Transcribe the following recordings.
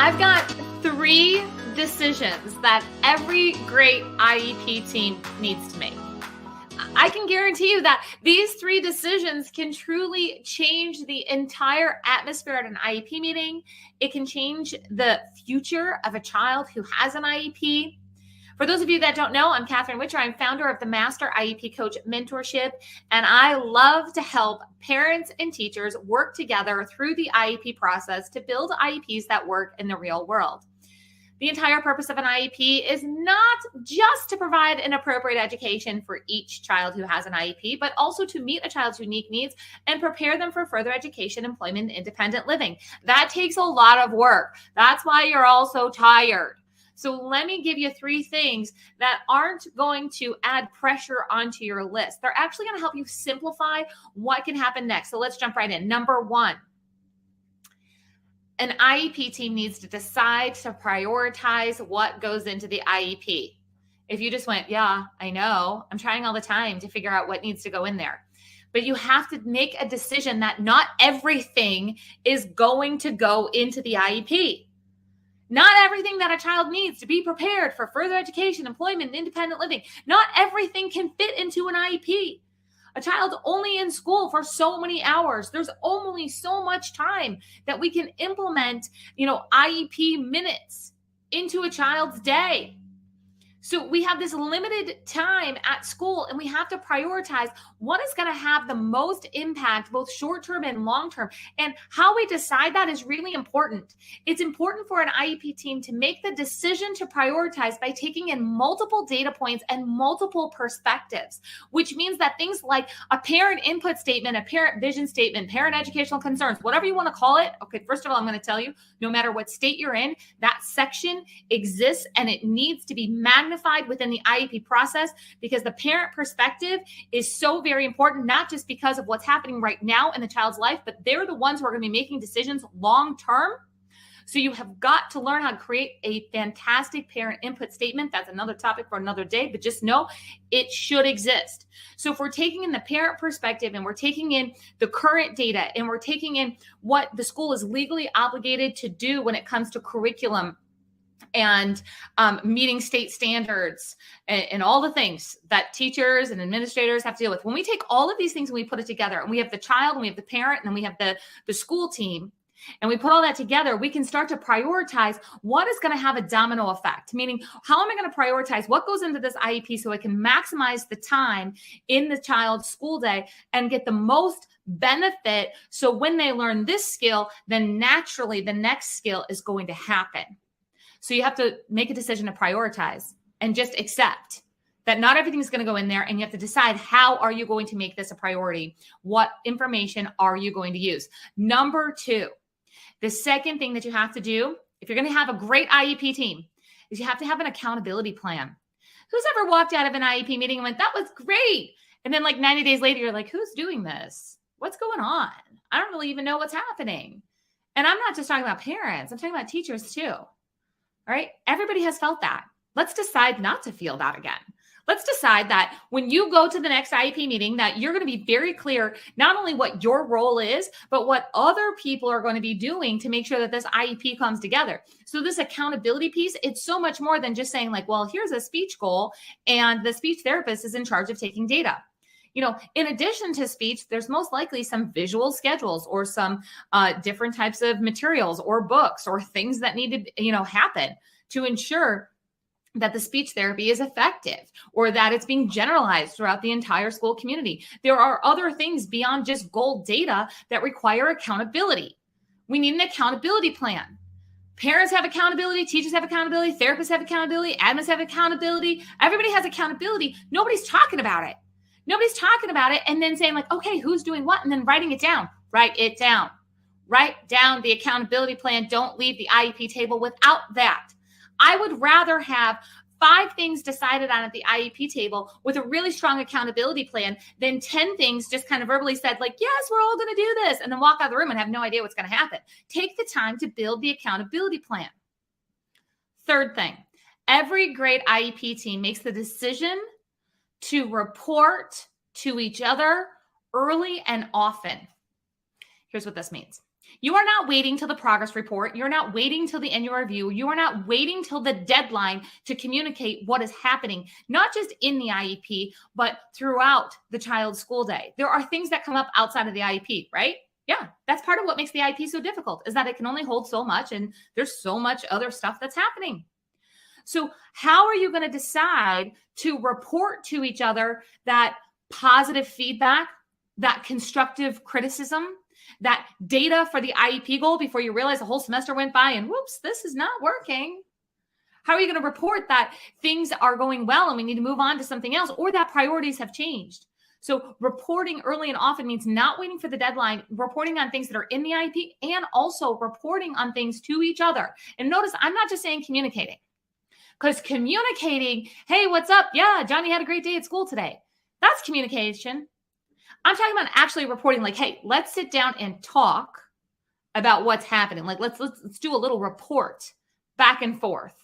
I've got 3 decisions that every great IEP team needs to make. I can guarantee you that these 3 decisions can truly change the entire atmosphere at an IEP meeting. It can change the future of a child who has an IEP. For those of you that don't know, I'm Catherine Witcher. I'm founder of the Master IEP Coach Mentorship, and I love to help parents and teachers work together through the IEP process to build IEPs that work in the real world. The entire purpose of an IEP is not just to provide an appropriate education for each child who has an IEP, but also to meet a child's unique needs and prepare them for further education, employment, and independent living. That takes a lot of work. That's why you're all so tired. So let me give you 3 things that aren't going to add pressure onto your list. They're actually going to help you simplify what can happen next. So let's jump right in. Number 1. An IEP team needs to decide to prioritize what goes into the IEP. If you just went, yeah, I know, I'm trying all the time to figure out what needs to go in there. But you have to make a decision that not everything is going to go into the IEP. Not everything that a child needs to be prepared for further education, employment, and independent living. Not everything can fit into an IEP. A child's only in school for so many hours. There's only so much time that we can implement, IEP minutes into a child's day. So we have this limited time at school, and we have to prioritize what is going to have the most impact, both short-term and long-term. And how we decide that is really important. It's important for an IEP team to make the decision to prioritize by taking in multiple data points and multiple perspectives, which means that things like a parent input statement, a parent vision statement, parent educational concerns, whatever you want to call it. Okay, first of all, I'm going to tell you, no matter what state you're in, that section exists and it needs to be magnified within the IEP process, because the parent perspective is so very important, not just because of what's happening right now in the child's life, but they're the ones who are going to be making decisions long term. So you have got to learn how to create a fantastic parent input statement. That's another topic for another day, but just know it should exist. So if we're taking in the parent perspective and we're taking in the current data and we're taking in what the school is legally obligated to do when it comes to curriculum and meeting state standards and all the things that teachers and administrators have to deal with. When we take all of these things and we put it together, and we have the child and we have the parent and then we have the school team, and we put all that together, we can start to prioritize what is going to have a domino effect, meaning how am I going to prioritize what goes into this IEP so I can maximize the time in the child's school day and get the most benefit. So when they learn this skill, then naturally the next skill is going to happen. So you have to make a decision to prioritize and just accept that not everything is going to go in there, and you have to decide, how are you going to make this a priority? What information are you going to use? Number 2, the second thing that you have to do if you're going to have a great IEP team is you have to have an accountability plan. Who's ever walked out of an IEP meeting and went, that was great, and then like 90 days later, you're like, who's doing this? What's going on? I don't really even know what's happening. And I'm not just talking about parents. I'm talking about teachers too. All right. Everybody has felt that. Let's decide not to feel that again. Let's decide that when you go to the next IEP meeting, that you're going to be very clear, not only what your role is, but what other people are going to be doing to make sure that this IEP comes together. So this accountability piece, it's so much more than just saying like, well, here's a speech goal and the speech therapist is in charge of taking data. In addition to speech, there's most likely some visual schedules or some different types of materials or books or things that need to, happen to ensure that the speech therapy is effective or that it's being generalized throughout the entire school community. There are other things beyond just gold data that require accountability. We need an accountability plan. Parents have accountability, teachers have accountability, therapists have accountability, admins have accountability. Everybody has accountability. Nobody's talking about it. Nobody's talking about it and then saying like, okay, who's doing what? And then writing it down. Write it down. Write down the accountability plan. Don't leave the IEP table without that. I would rather have 5 things decided on at the IEP table with a really strong accountability plan than 10 things just kind of verbally said like, yes, we're all going to do this, and then walk out of the room and have no idea what's going to happen. Take the time to build the accountability plan. Third thing, every great IEP team makes the decision to report to each other early and often. Here's what this means. You are not waiting till the progress report. You're not waiting till the annual review. You are not waiting till the deadline to communicate what is happening, not just in the IEP, but throughout the child's school day. There are things that come up outside of the IEP, right? Yeah, that's part of what makes the IEP so difficult, is that it can only hold so much and there's so much other stuff that's happening. So how are you going to decide to report to each other that positive feedback, that constructive criticism, that data for the IEP goal before you realize the whole semester went by and whoops, this is not working? How are you going to report that things are going well and we need to move on to something else, or that priorities have changed? So reporting early and often means not waiting for the deadline, reporting on things that are in the IEP, and also reporting on things to each other. And notice, I'm not just saying communicating, because communicating, hey, what's up? Yeah, Johnny had a great day at school today. That's communication. I'm talking about actually reporting, like, hey, let's sit down and talk about what's happening. Like, let's do a little report back and forth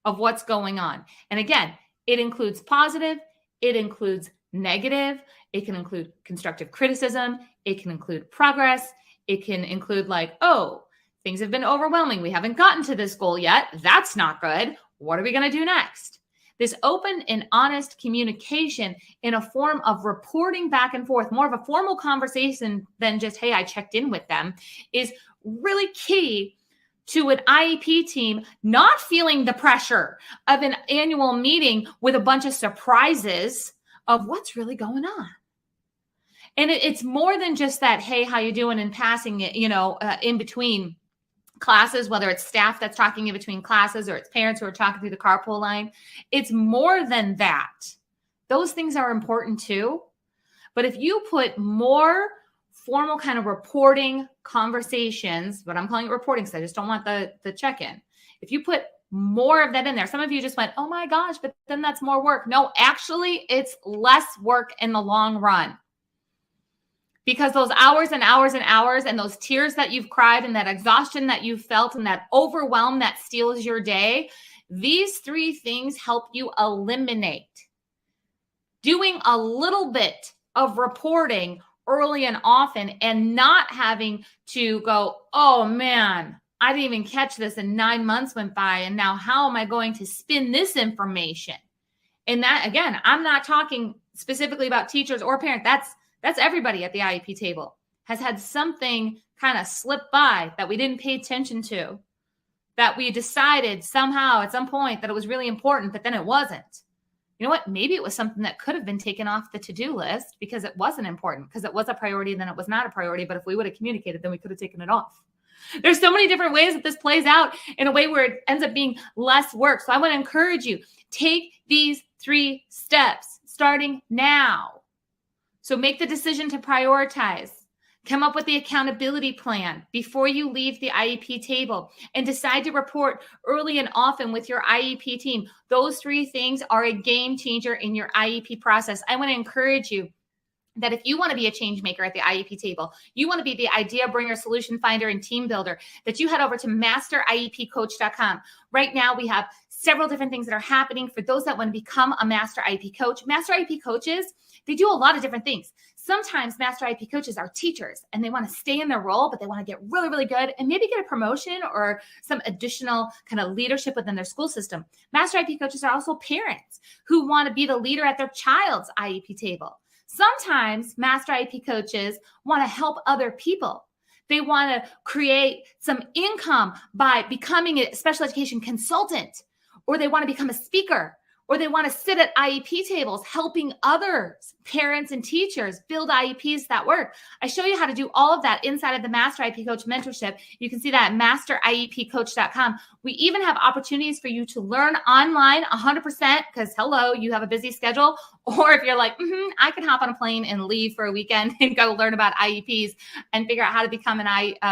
of what's going on. And again, it includes positive, it includes negative, it can include constructive criticism, it can include progress, it can include like, oh, things have been overwhelming. We haven't gotten to this goal yet. That's not good. What are we going to do next? This open and honest communication in a form of reporting back and forth, more of a formal conversation than just, hey, I checked in with them, is really key to an IEP team not feeling the pressure of an annual meeting with a bunch of surprises of what's really going on. And it's more than just that, hey, how you doing, and passing it, in between classes, whether it's staff that's talking in between classes or it's parents who are talking through the carpool line. It's more than that. Those things are important too. But if you put more formal kind of reporting conversations, but I'm calling it reporting because I just don't want the check-in. If you put more of that in there, some of you just went, oh my gosh, but then that's more work. No, actually, it's less work in the long run. Because those hours and hours and hours and those tears that you've cried and that exhaustion that you've felt and that overwhelm that steals your day, these three things help you eliminate doing a little bit of reporting early and often and not having to go, oh man, I didn't even catch this and 9 months went by. And now how am I going to spin this information? And that, again, I'm not talking specifically about teachers or parents. That's everybody at the IEP table has had something kind of slip by that we didn't pay attention to, that we decided somehow at some point that it was really important, but then it wasn't. You know what? Maybe it was something that could have been taken off the to-do list because it wasn't important, because it was a priority and then it was not a priority. But if we would have communicated, then we could have taken it off. There's so many different ways that this plays out in a way where it ends up being less work. So I want to encourage you, take these 3 steps starting now. So make the decision to prioritize, come up with the accountability plan before you leave the IEP table, and decide to report early and often with your IEP team. Those 3 things are a game changer in your IEP process. I want to encourage you that if you want to be a change maker at the IEP table, you want to be the idea bringer, solution finder, and team builder, that you head over to masteriepcoach.com. Right now, we have several different things that are happening for those that want to become a master IEP coach. Master IEP coaches, they do a lot of different things. Sometimes master IEP coaches are teachers and they want to stay in their role, but they want to get really, really good and maybe get a promotion or some additional kind of leadership within their school system. Master IEP coaches are also parents who want to be the leader at their child's IEP table. Sometimes master IEP coaches want to help other people. They want to create some income by becoming a special education consultant, or they want to become a speaker, or they want to sit at IEP tables helping others, parents and teachers, build IEPs that work. I show you how to do all of that inside of the Master IEP Coach mentorship. You can see that at masteriepcoach.com. We even have opportunities for you to learn online 100% because, hello, you have a busy schedule. Or if you're like, I can hop on a plane and leave for a weekend and go learn about IEPs and figure out how to become a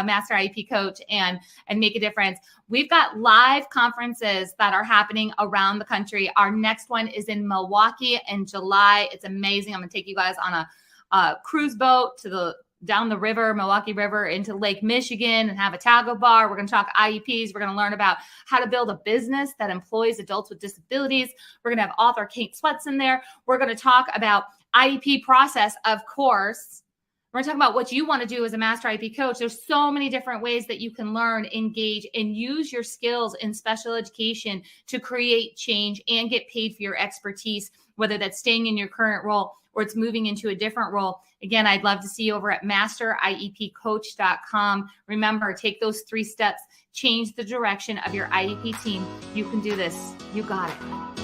Master IEP Coach and make a difference. We've got live conferences that are happening around the country. Our next one is in Milwaukee in July. It's amazing. I'm going to take you guys on a cruise boat to down the river, Milwaukee River, into Lake Michigan and have a taco bar. We're going to talk IEPs. We're going to learn about how to build a business that employs adults with disabilities. We're going to have author Kate Sweats in there. We're going to talk about IEP process, of course, We're talking about what you want to do as a master IEP coach. There's so many different ways that you can learn, engage, and use your skills in special education to create change and get paid for your expertise, whether that's staying in your current role or it's moving into a different role. Again, I'd love to see you over at masteriepcoach.com. Remember, take those 3 steps, change the direction of your IEP team. You can do this. You got it.